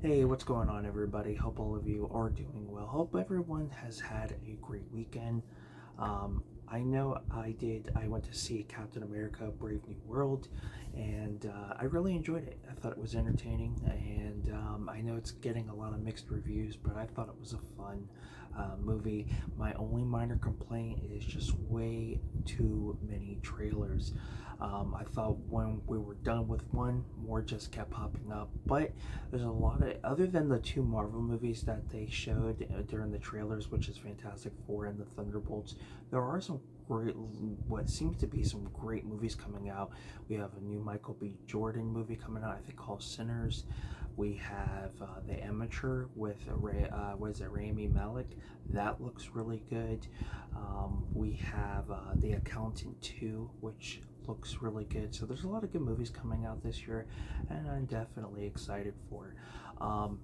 Hey, what's going on, everybody? Hope all of you are doing well. Hope everyone has had a great weekend. I know I did. I went to see Captain America Brave New World, and I really enjoyed it. I thought it was entertaining, and I know it's getting a lot of mixed reviews, but I thought it was a fun movie. My only minor complaint is just way too many trailers. I thought when we were done with one, more just kept popping up, but there's a lot of, other than the two Marvel movies that they showed during the trailers, which is Fantastic Four and the Thunderbolts, there are some great, what seems to be some great movies coming out. We have a new Michael B. Jordan movie coming out, I think called Sinners. We have The Amateur with what is it, Rami Malek. That looks really good. We have The Accountant 2, which looks really good. So there's a lot of good movies coming out this year, and I'm definitely excited for. Um,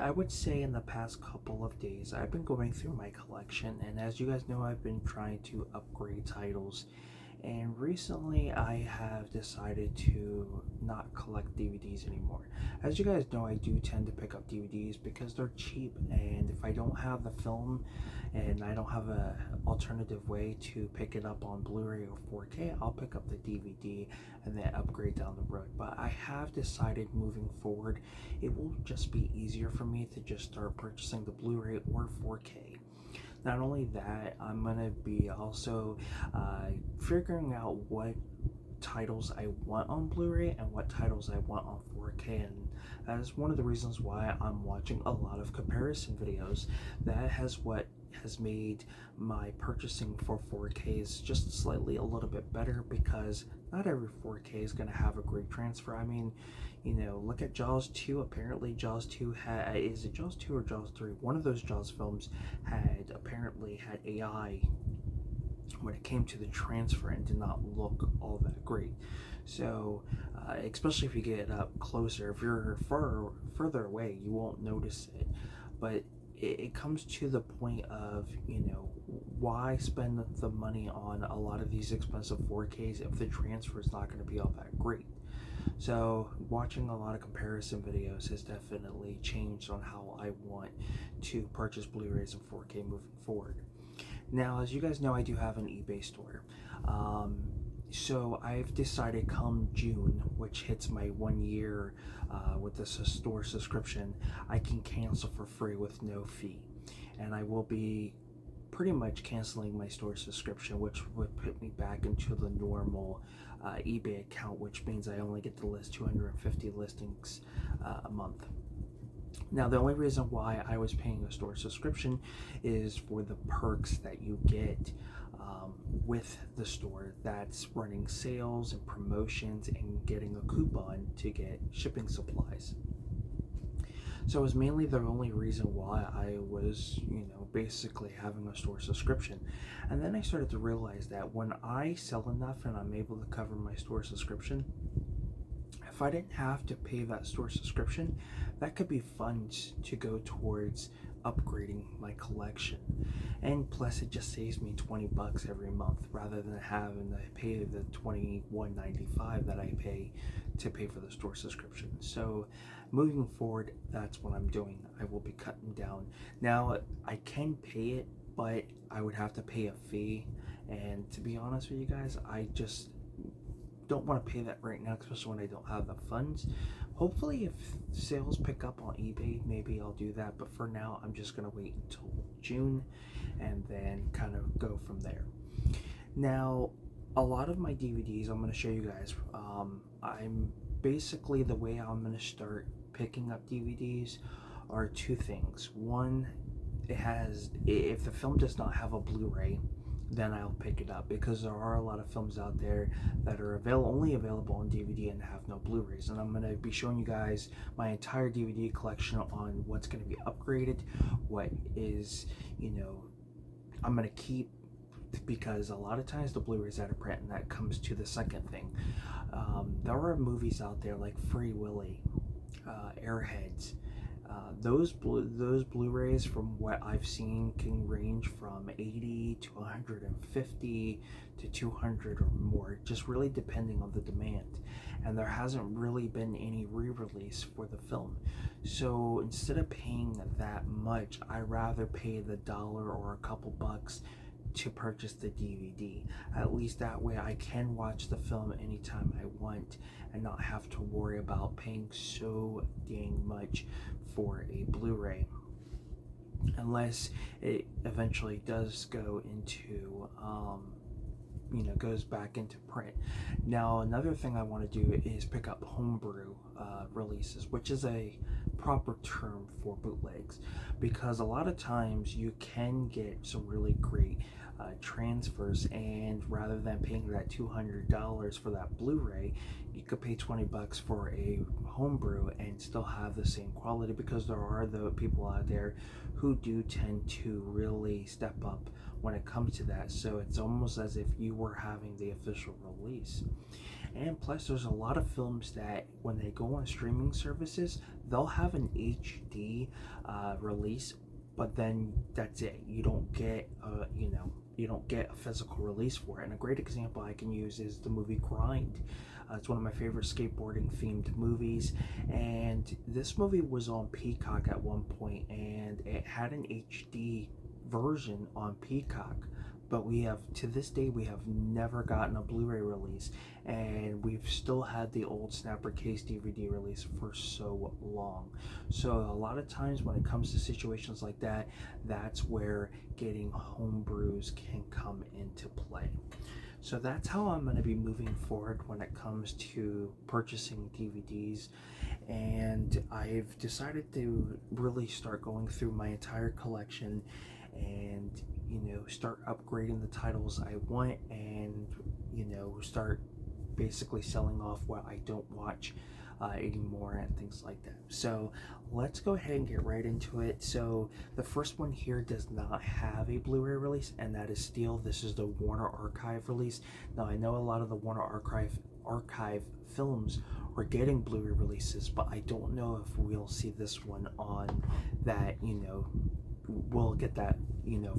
I would say in the past couple of days, I've been going through my collection, and as you guys know, I've been trying to upgrade titles. And recently, I have decided to not collect DVDs anymore. As you guys know, I do tend to pick up DVDs because they're cheap, and if I don't have the film and I don't have a alternative way to pick it up on Blu-ray or 4K, I'll pick up the DVD and then upgrade down the road. But I have decided moving forward, it will just be easier for me to just start purchasing the Blu-ray or 4K. Not only that, I'm gonna be also figuring out what titles I want on Blu-ray and what titles I want on 4K, and that is one of the reasons why I'm watching a lot of comparison videos. That has what has made my purchasing for 4Ks just slightly a little bit better, because not every 4K is going to have a great transfer. I mean, look at Jaws 2. Apparently Jaws 2 had, is it Jaws 2 or Jaws 3? One of those Jaws films had apparently had AI when it came to the transfer and did not look all that great. So, especially if you get up closer, if you're further away, you won't notice it. But it comes to the point of, why spend the money on a lot of these expensive 4Ks if the transfer is not going to be all that great? So watching a lot of comparison videos has definitely changed on how I want to purchase Blu-rays and 4K moving forward. Now, as you guys know, I do have an eBay store. So I've decided come June, which hits my 1 year with this store subscription, I can cancel for free with no fee. And I will be pretty much canceling my store subscription, which would put me back into the normal eBay account, which means I only get to list 250 listings a month. Now, the only reason why I was paying a store subscription is for the perks that you get with the store that's running sales and promotions and getting a coupon to get shipping supplies. So it was mainly the only reason why I was, basically having a store subscription. And then I started to realize that when I sell enough and I'm able to cover my store subscription, if I didn't have to pay that store subscription, that could be funds to go towards upgrading my collection. And plus, it just saves me 20 bucks every month rather than having to pay the $21.95 that I pay to pay for the store subscription. So moving forward, that's what I'm doing. I will be cutting down. Now, I can pay it, but I would have to pay a fee. And to be honest with you guys, I just don't want to pay that right now, especially when I don't have the funds. Hopefully, if sales pick up on eBay, maybe I'll do that. But for now, I'm just going to wait until June and then kind of go from there. Now, a lot of my DVDs, I'm going to show you guys. I'm basically, the way I'm going to start picking up DVDs are two things. One, if the film does not have a Blu-ray, then I'll pick it up, because there are a lot of films out there that are only available on DVD and have no Blu-rays. And I'm going to be showing you guys my entire DVD collection on what's going to be upgraded, what is, I'm going to keep, because a lot of times the Blu-rays out of print, and that comes to the second thing. There are movies out there like Free Willy, Airheads, Those Blu-rays, from what I've seen, can range from 80 to 150 to 200 or more, just really depending on the demand. And there hasn't really been any re-release for the film. So instead of paying that much, I rather pay the dollar or a couple bucks to purchase the DVD. At least that way I can watch the film anytime I want and not have to worry about paying so dang much for a Blu-ray, unless it eventually does go into goes back into print. Now, another thing I want to do is pick up homebrew releases, which is a proper term for bootlegs, because a lot of times you can get some really great transfers, and rather than paying that $200 for that Blu-ray, you could pay $20 for a homebrew and still have the same quality, because there are the people out there who do tend to really step up when it comes to that. So it's almost as if you were having the official release. And plus, there's a lot of films that when they go on streaming services, they'll have an HD release, but then that's it. You don't get you don't get a physical release for it. And a great example I can use is the movie Grind. It's one of my favorite skateboarding themed movies, and this movie was on Peacock at one point, and it had an HD version on Peacock, but to this day we have never gotten a Blu-ray release, and we've still had the old snapper case DVD release for so long. So a lot of times when it comes to situations like that, that's where getting home brews can come into play. So that's how I'm going to be moving forward when it comes to purchasing DVDs. And I've decided to really start going through my entire collection and start upgrading the titles I want, and start basically selling off what I don't watch anymore and things like that. So let's go ahead and get right into it. So the first one here does not have a Blu-ray release, and that is Steel. This is the Warner Archive release. Now, I know a lot of the Warner Archive films are getting Blu-ray releases, but I don't know if we'll see this one on that, we'll get that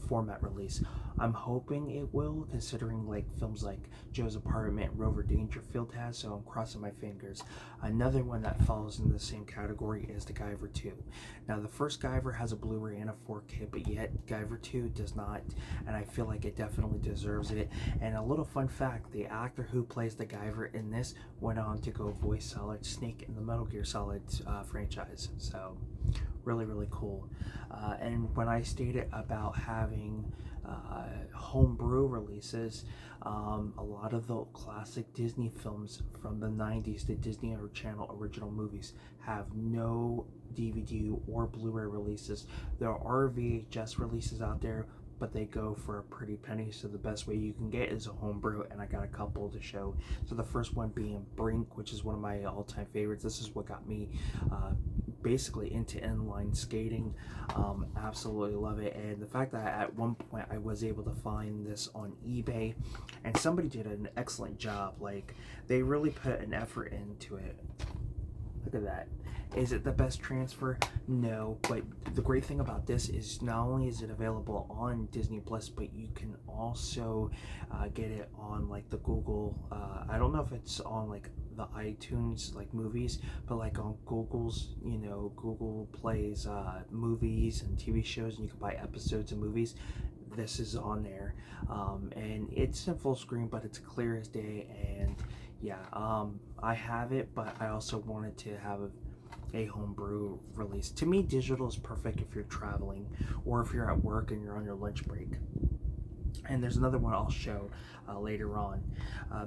format release. I'm hoping it will, considering like films like Joe's Apartment, Rover Dangerfield has, so I'm crossing my fingers. Another one that falls in the same category is the Guyver 2. Now, the first Guyver has a Blu-ray and a 4K, but yet Guyver 2 does not, and I feel like it definitely deserves it. And a little fun fact, the actor who plays the Guyver in this went on to go voice Solid Snake in the Metal Gear Solid franchise, so really, really cool. And when I stated about having homebrew releases, a lot of the classic Disney films from the 90s, the Disney Channel original movies, have no DVD or Blu-ray releases. There are VHS releases out there, but they go for a pretty penny, so the best way you can get is a homebrew, and I got a couple to show. So the first one being Brink, which is one of my all-time favorites. This is what got me basically into inline skating. Absolutely love it, and the fact that at one point I was able to find this on eBay, and somebody did an excellent job. Like, they really put an effort into it. Look at that. Is it the best transfer? No, but the great thing about this is not only is it available on Disney Plus, but you can also get it on like the Google, I don't know if it's on like the iTunes like movies, but like on Google's, Google plays movies and TV shows, and you can buy episodes of movies. This is on there, and it's in full screen, but it's clear as day. And yeah, I have it, but I also wanted to have a homebrew release. To me, digital is perfect if you're traveling or if you're at work and you're on your lunch break. And there's another one I'll show later on.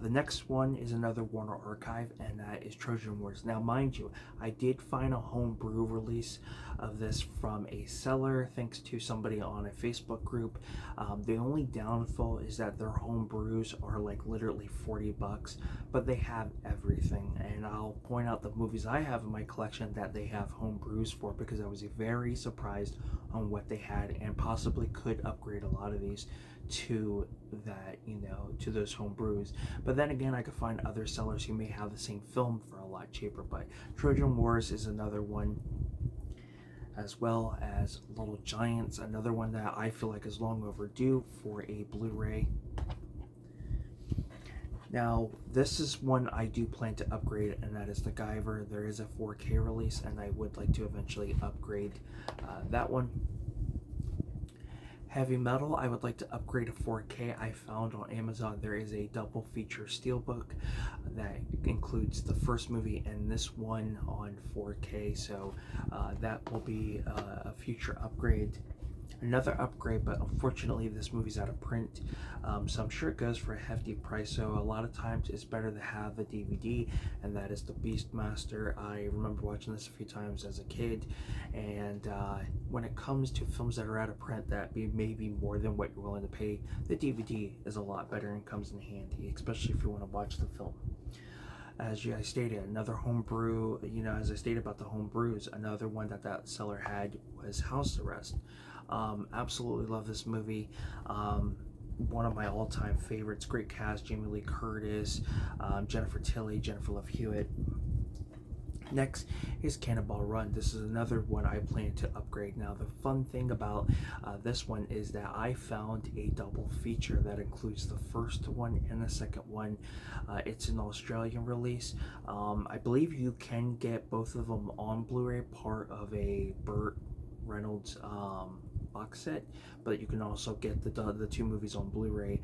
The next one is another Warner Archive, and that is Trojan Wars. Now, mind you, I did find a homebrew release of this from a seller, thanks to somebody on a Facebook group. The only downfall is that their homebrews are like literally $40, but they have everything. And I'll point out the movies I have in my collection that they have homebrews for, because I was very surprised on what they had, and possibly could upgrade a lot of these to that, to those home brews. But then again, I could find other sellers who may have the same film for a lot cheaper. But Trojan Wars is another one as well as Little Giants, another one that I feel like is long overdue for a Blu-ray. Now, this is one I do plan to upgrade, and that is the Guyver. There is a 4K release, and I would like to eventually upgrade that one. Heavy Metal, I would like to upgrade to 4K. I found on Amazon there is a double feature steelbook that includes the first movie and this one on 4K, so that will be a future upgrade. Another upgrade, but unfortunately this movie's out of print, so I'm sure it goes for a hefty price. So a lot of times it's better to have the DVD, and that is the Beastmaster. I remember watching this a few times as a kid, and when it comes to films that are out of print that may be more than what you're willing to pay, the DVD is a lot better and comes in handy, especially if you want to watch the film. As I stated, another homebrew, as I stated about the homebrews, another one that seller had was House Arrest. Absolutely love this movie. One of my all-time favorites. Great cast: Jamie Lee Curtis, Jennifer Tilly, Jennifer Love Hewitt. Next is Cannonball Run. This is another one I plan to upgrade. Now, the fun thing about this one is that I found a double feature that includes the first one and the second one. It's an Australian release. I believe you can get both of them on Blu-ray, part of a Burt Reynolds box set, but you can also get the two movies on Blu-ray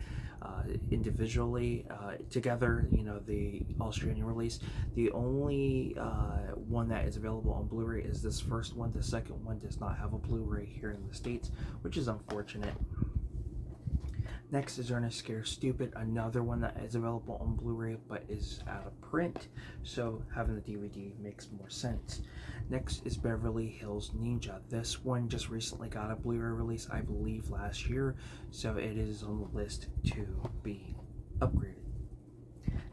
individually, together, the Australian release. The only one that is available on Blu-ray is this first one. The second one does not have a Blu-ray here in the States, which is unfortunate. Next is Ernest Scared Stupid, another one that is available on Blu-ray but is out of print, so having the DVD makes more sense. Next is Beverly Hills Ninja. This one just recently got a Blu-ray release, I believe last year, so it is on the list to be upgraded.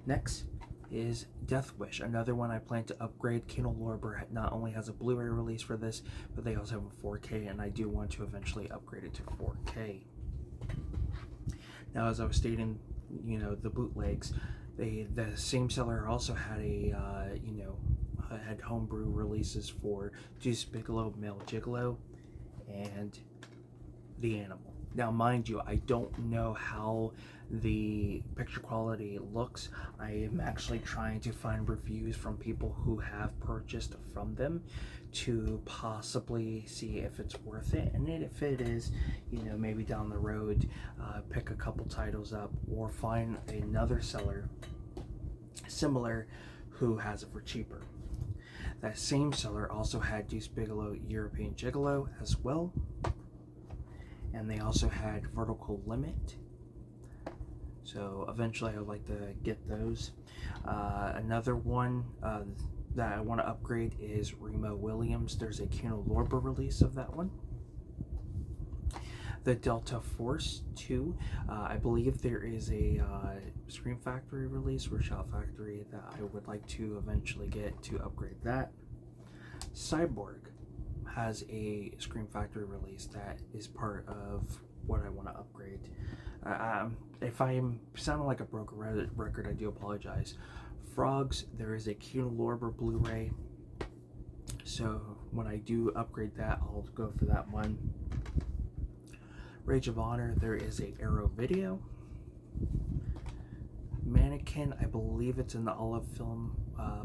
Next is Death Wish, another one I plan to upgrade. Kino Lorber not only has a Blu-ray release for this, but they also have a 4K, and I do want to eventually upgrade it to 4K. Now, as I was stating, the bootlegs, the same seller also had had homebrew releases for Deuce Bigelow, Male Gigolo, and The Animal. Now, mind you, I don't know how the picture quality looks. I am actually trying to find reviews from people who have purchased from them to possibly see if it's worth it, and then if it is, maybe down the road, pick a couple titles up or find another seller similar who has it for cheaper. That same seller also had Deuce Bigelow, European Gigolo as well, and they also had Vertical Limit. So eventually I would like to get those. Another one that I want to upgrade is Remo Williams. There's a Kino Lorber release of that one. The Delta Force 2, I believe there is a Scream Factory release or Shout Factory that I would like to eventually get to upgrade that. Cyborg has a Scream Factory release that is part of what I want to upgrade. If I'm sounding like a broken record, I do apologize. Frogs, there is a Kino Lorber Blu-ray, so when I do upgrade that, I'll go for that one. Rage of Honor, there is a Arrow Video. Mannequin, I believe it's in the Olive Film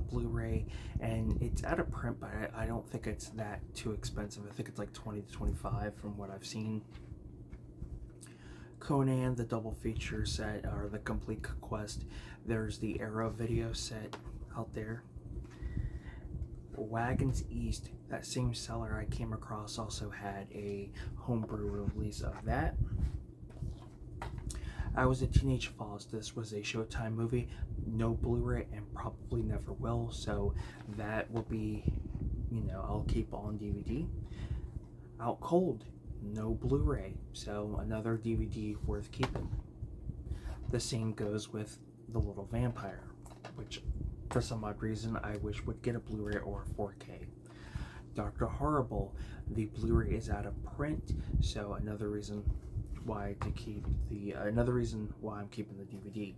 Blu-ray, and it's out of print, but I don't think it's that too expensive. I think it's like $20 to $25 from what I've seen. Conan, the double feature set, or the complete quest. There's the Arrow Video set out there. Wagons East, that same seller I came across also had a homebrew release of that. I Was a Teenage Falls. This was a Showtime movie, no Blu-ray, and probably never will, so that will be, I'll keep on DVD. Out Cold, no Blu-ray, so another DVD worth keeping. The same goes with The Little Vampire, which for some odd reason I wish would get a Blu-ray or a 4K. Dr. Horrible, the Blu-ray is out of print, so another reason why I'm keeping the DVD.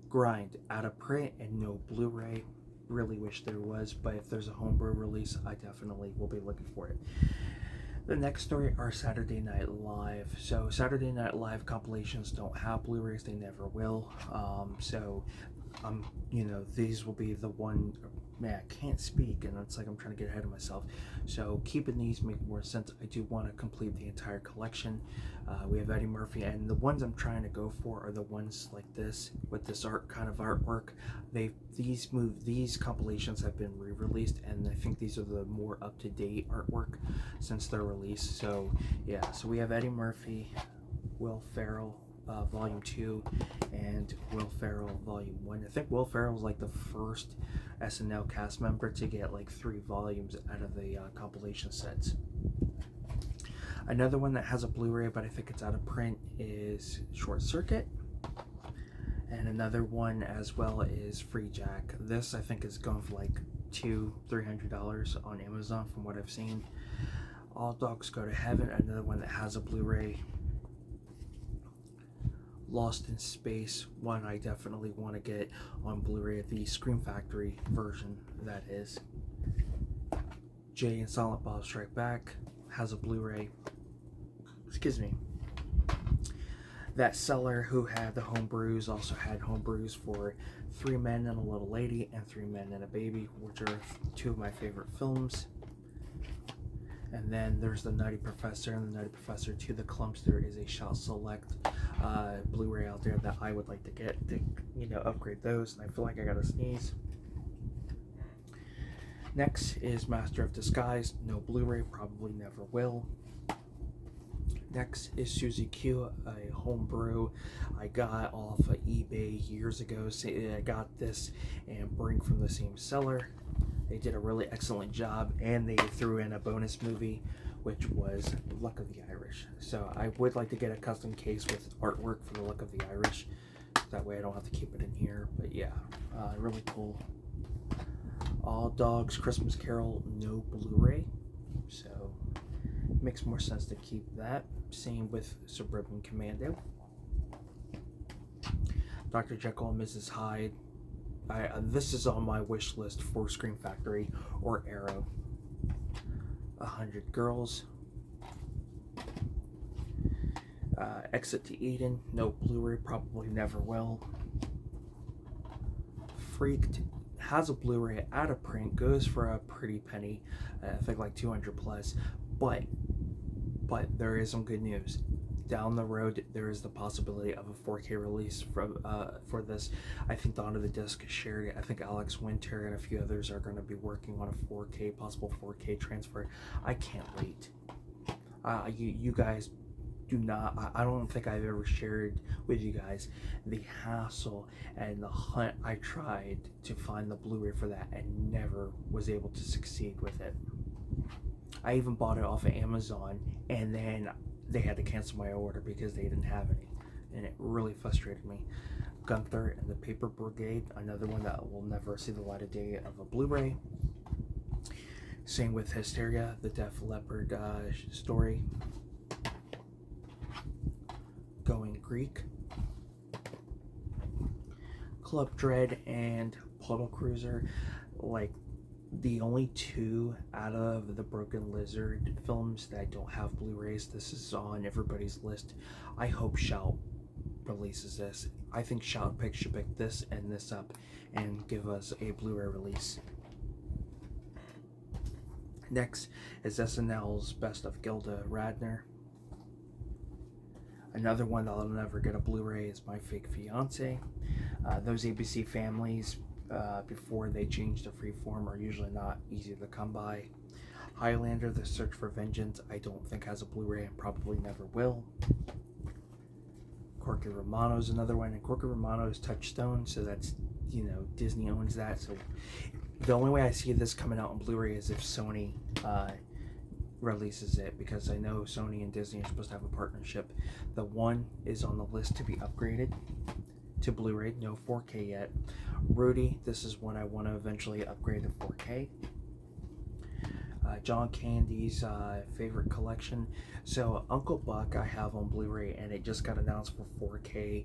Grind, out of print and no Blu-ray. really wish there was, but if there's a homebrew release, I definitely will be looking for it. The next story are Saturday Night Live. So Saturday Night Live compilations don't have Blu-rays; they never will. These will be the one. Man, I can't speak, and it's like I'm trying to get ahead of myself. So keeping these make more sense. I do want to complete the entire collection. We have Eddie Murphy, and the ones I'm trying to go for are the ones like this with this kind of artwork. These compilations have been re-released, and I think these are the more up-to-date artwork since their release. So yeah, so we have Eddie Murphy, Will Ferrell, Volume 2, and Will Ferrell Volume 1. I think Will Ferrell was like the first SNL cast member to get like 3 volumes out of the compilation sets. Another one that has a Blu-ray, but I think it's out of print, is Short Circuit. And another one as well is Free Jack. This I think is going for like $200-$300 on Amazon from what I've seen. All Dogs Go to Heaven, another one that has a Blu-ray. Lost in Space, one I definitely want to get on Blu-ray, the Scream Factory version, that is. Jay and Silent Bob Strike Back has a Blu-ray. Excuse me. That seller who had the homebrews also had homebrews for 3 Men and a Little Lady and 3 Men and a Baby, which are 2 of my favorite films. And then there's the Nutty Professor and the Nutty Professor to the Clumps. There is a Shout Select Blu-ray out there that I would like to get to, upgrade those. And I feel like I gotta sneeze. Next is Master of Disguise. No Blu-ray, probably never will. Next is Suzy Q, a homebrew I got off of eBay years ago. I got this and bring from the same seller. They did a really excellent job, and they threw in a bonus movie, which was Luck of the Irish. So I would like to get a custom case with artwork for the Luck of the Irish. That way I don't have to keep it in here. But yeah, really cool. All Dogs Christmas Carol, no Blu-ray. So it makes more sense to keep that. Same with Suburban Commando. Dr. Jekyll and Mrs. Hyde. This is on my wish list for Scream Factory or Arrow. 100 Girls. Exit to Eden, no Blu-ray, probably never will. Freaked has a Blu-ray out of print, goes for a pretty penny, I think like 200 plus, but there is some good news. Down the road, there is the possibility of a 4K release for this. I think Dawn of the Disc shared it. I think Alex Winter and a few others are going to be working on a possible 4K transfer. I can't wait. You guys do not. I don't think I've ever shared with you guys the hassle and the hunt I tried to find the Blu-ray for that and never was able to succeed with it. I even bought it off of Amazon, and then they had to cancel my order because they didn't have any, and it really frustrated me. Gunther and the Paper Brigade, another one that will never see the light of day of a Blu-ray. Same with Hysteria, the Def Leppard story. Going Greek. Club Dread and Puddle Cruiser, like the only 2 out of the Broken Lizard films that don't have Blu-rays. This is on everybody's list. I hope Shout releases this. I think Shout should pick this and this up and give us a Blu-ray release. Next is SNL's Best of Gilda Radner. Another one that I'll never get a Blu-ray is My Fake Fiance. Those ABC families, before they change to freeform, are usually not easy to come by. Highlander, The Search for Vengeance, I don't think has a Blu-ray and probably never will. Corky Romano is another one, and Corky Romano is Touchstone, so that's, Disney owns that. So the only way I see this coming out on Blu-ray is if Sony releases it, because I know Sony and Disney are supposed to have a partnership. The one is on the list to be upgraded to Blu-ray, no 4K yet. Rudy, this is one I want to eventually upgrade to 4K. John Candy's favorite collection. So Uncle Buck I have on Blu-ray, and it just got announced for 4K.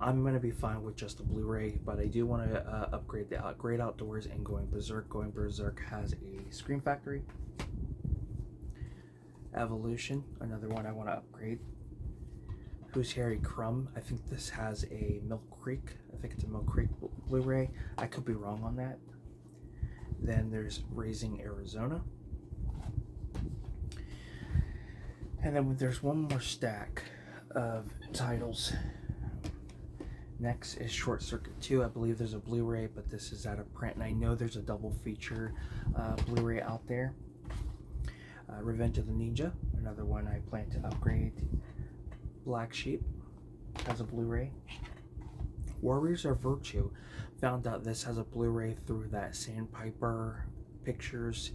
I'm going to be fine with just the Blu-ray, but I do want to upgrade the Great Outdoors and Going Berserk. Going Berserk has a Scream Factory. Evolution, another one I want to upgrade. Who's Harry Crumb? I think this has a Milk Creek. I think it's a Milk Creek Blu-ray. I could be wrong on that. Then there's Raising Arizona. And then there's one more stack of titles. Next is Short Circuit 2. I believe there's a Blu-ray, but this is out of print. And I know there's a double feature Blu-ray out there. Revenge of the Ninja, another one I plan to upgrade. Black Sheep has a Blu-ray. Warriors of Virtue, found out this has a Blu-ray through that Sandpiper Pictures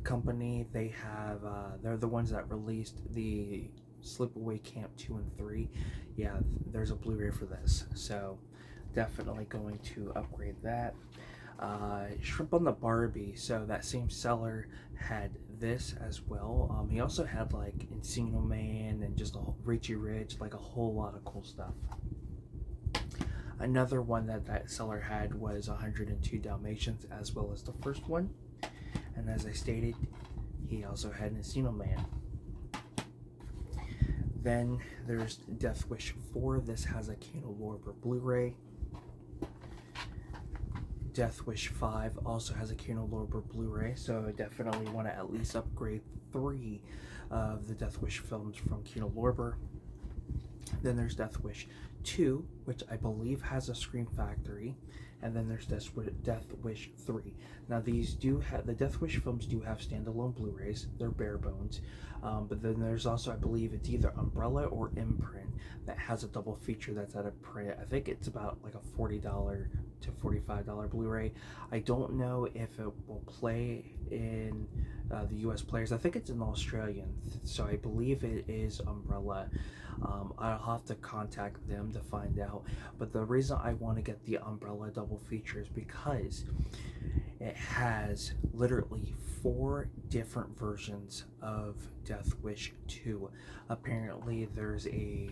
company. They have they're the ones that released the Sleepaway Camp 2 and 3. Yeah, there's a Blu-ray for this, so definitely going to upgrade that. Shrimp on the Barbie, so that same seller had this as well. He also had like Encino Man and just a whole Richie Rich, like a whole lot of cool stuff. Another one that seller had was 102 Dalmatians, as well as the first one. And as I stated, he also had Encino Man. Then there's Death Wish 4. This has a Kino Lorber Blu-ray. Death Wish 5 also has a Kino Lorber Blu-ray, so I definitely want to at least upgrade 3 of the Death Wish films from Kino Lorber. Then there's Death Wish 2, which I believe has a Scream Factory, and then there's Death Wish 3. Now these do have, the Death Wish films do have standalone Blu-rays, they're bare bones, but then there's also, I believe it's either Umbrella or Imprint that has a double feature that's out of print. I think it's about like a $40 to $45 Blu-ray. I don't know if it will play in the US players. I think it's an Australian, so I believe it is Umbrella. I'll have to contact them to find out, but the reason I want to get the Umbrella double feature is because it has literally 4 different versions of Death Wish 2. Apparently there's a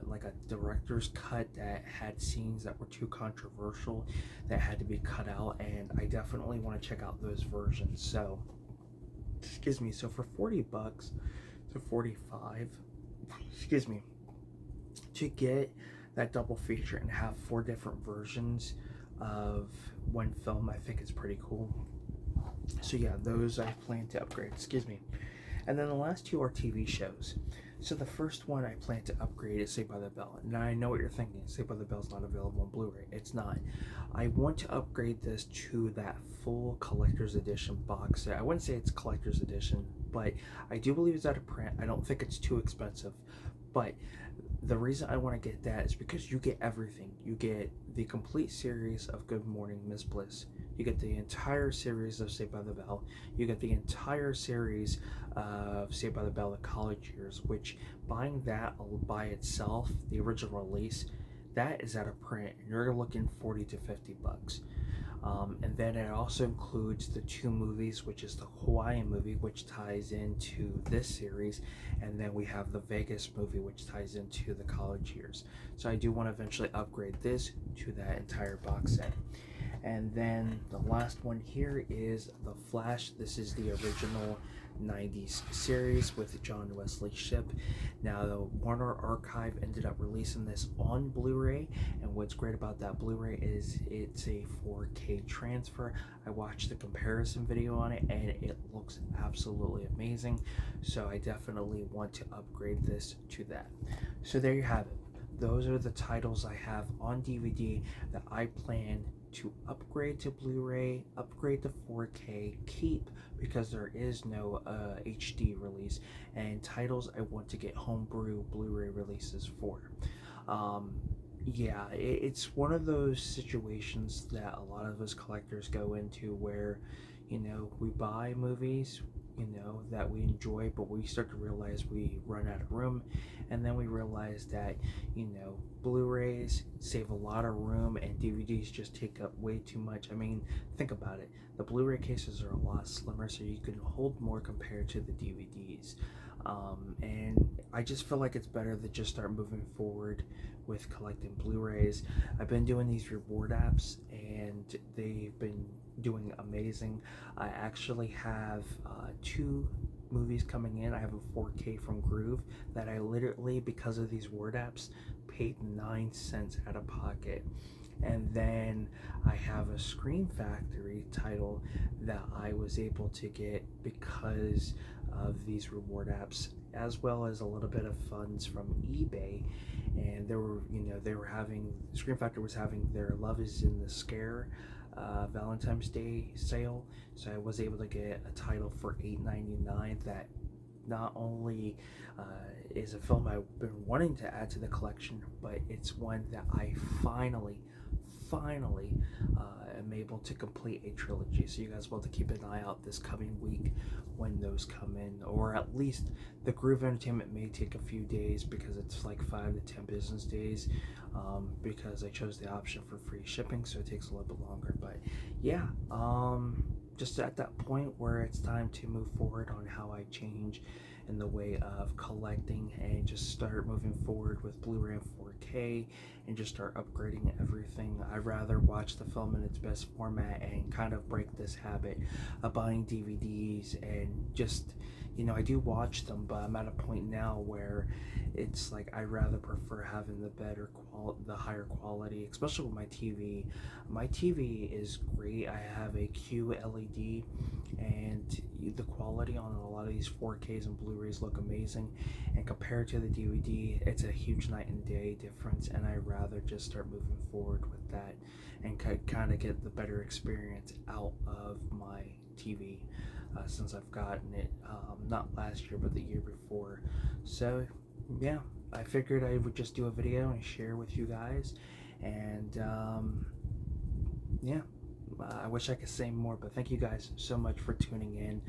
like a director's cut that had scenes that were too controversial that had to be cut out, and I definitely want to check out those versions. So excuse me, so for $40 to $45, excuse me, to get that double feature and have 4 different versions of one film, I think it's pretty cool. So yeah, those I plan to upgrade, excuse me. And then the last 2 are TV shows. So the first one I plan to upgrade is Saved by the Bell. Now I know what you're thinking, Saved by the Bell is not available on Blu-ray. It's not. I want to upgrade this to that full collector's edition box set. I wouldn't say it's collector's edition, but I do believe it's out of print. I don't think it's too expensive, but the reason I want to get that is because you get everything. You get the complete series of Good Morning Miss Bliss. You get the entire series of Saved by the Bell. You get the entire series of Saved by the Bell: The College Years, which buying that by itself, the original release, that is out of print, and you're looking $40 to $50. And then it also includes the 2 movies, which is the Hawaiian movie, which ties into this series, and then we have the Vegas movie, which ties into the College Years. So I do want to eventually upgrade this to that entire box set. And then the last one here is The Flash. This is the original 90s series with John Wesley Shipp. Now the Warner Archive ended up releasing this on Blu-ray, and what's great about that Blu-ray is it's a 4K transfer. I watched the comparison video on it and it looks absolutely amazing, so I definitely want to upgrade this to that. So there you have it. Those are the titles I have on DVD that I plan to upgrade to Blu-ray, upgrade to 4K, keep because there is no HD release, and titles I want to get homebrew Blu-ray releases for. Yeah, it's one of those situations that a lot of us collectors go into where, you know, we buy movies, you know, that we enjoy, but we start to realize we run out of room, and then we realize that, you know, Blu-rays save a lot of room and DVDs just take up way too much. I mean, think about it. The Blu-ray cases are a lot slimmer, so you can hold more compared to the DVDs. And I just feel like it's better to just start moving forward with collecting Blu-rays. I've been doing these reward apps, and they've been doing amazing. I actually have two movies coming in. I have a 4K from Groove that I literally, because of these reward apps, paid 9 cents out of pocket. And then I have a Scream Factory title that I was able to get because of these reward apps, as well as a little bit of funds from eBay. And they were having, Scream Factory was having their Love is in the Scare Valentine's Day sale, so I was able to get a title for $8.99 that not only is a film I've been wanting to add to the collection, but it's one that I finally am able to complete a trilogy. So you guys will have to keep an eye out this coming week when those come in, or at least the Groove Entertainment may take a few days because it's like 5 to 10 business days, because I chose the option for free shipping, so it takes a little bit longer. But yeah, just at that point where it's time to move forward on how I change in the way of collecting and just start moving forward with Blu-ray and 4K and just start upgrading everything. I'd rather watch the film in its best format and kind of break this habit of buying DVDs and just, I do watch them, but I'm at a point now where it's like I rather prefer having the higher quality, especially with my TV. My TV is great. I have a QLED, and the quality on a lot of these 4Ks and Blu-rays look amazing. And compared to the DVD, it's a huge night and day difference. And I'd rather just start moving forward with that and kind of get the better experience out of my TV. Since I've gotten it not last year but the year before. So yeah, I figured I would just do a video and share with you guys, and yeah, I wish I could say more, but thank you guys so much for tuning in.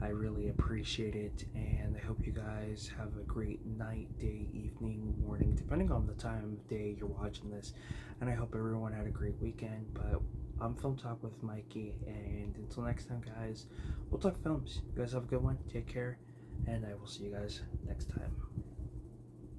I really appreciate it, and I hope you guys have a great night, day, evening, morning, depending on the time of day you're watching this. And I hope everyone had a great weekend. But I'm Film Talk with Mikey, and until next time, guys, we'll talk films. You guys have a good one. Take care, and I will see you guys next time.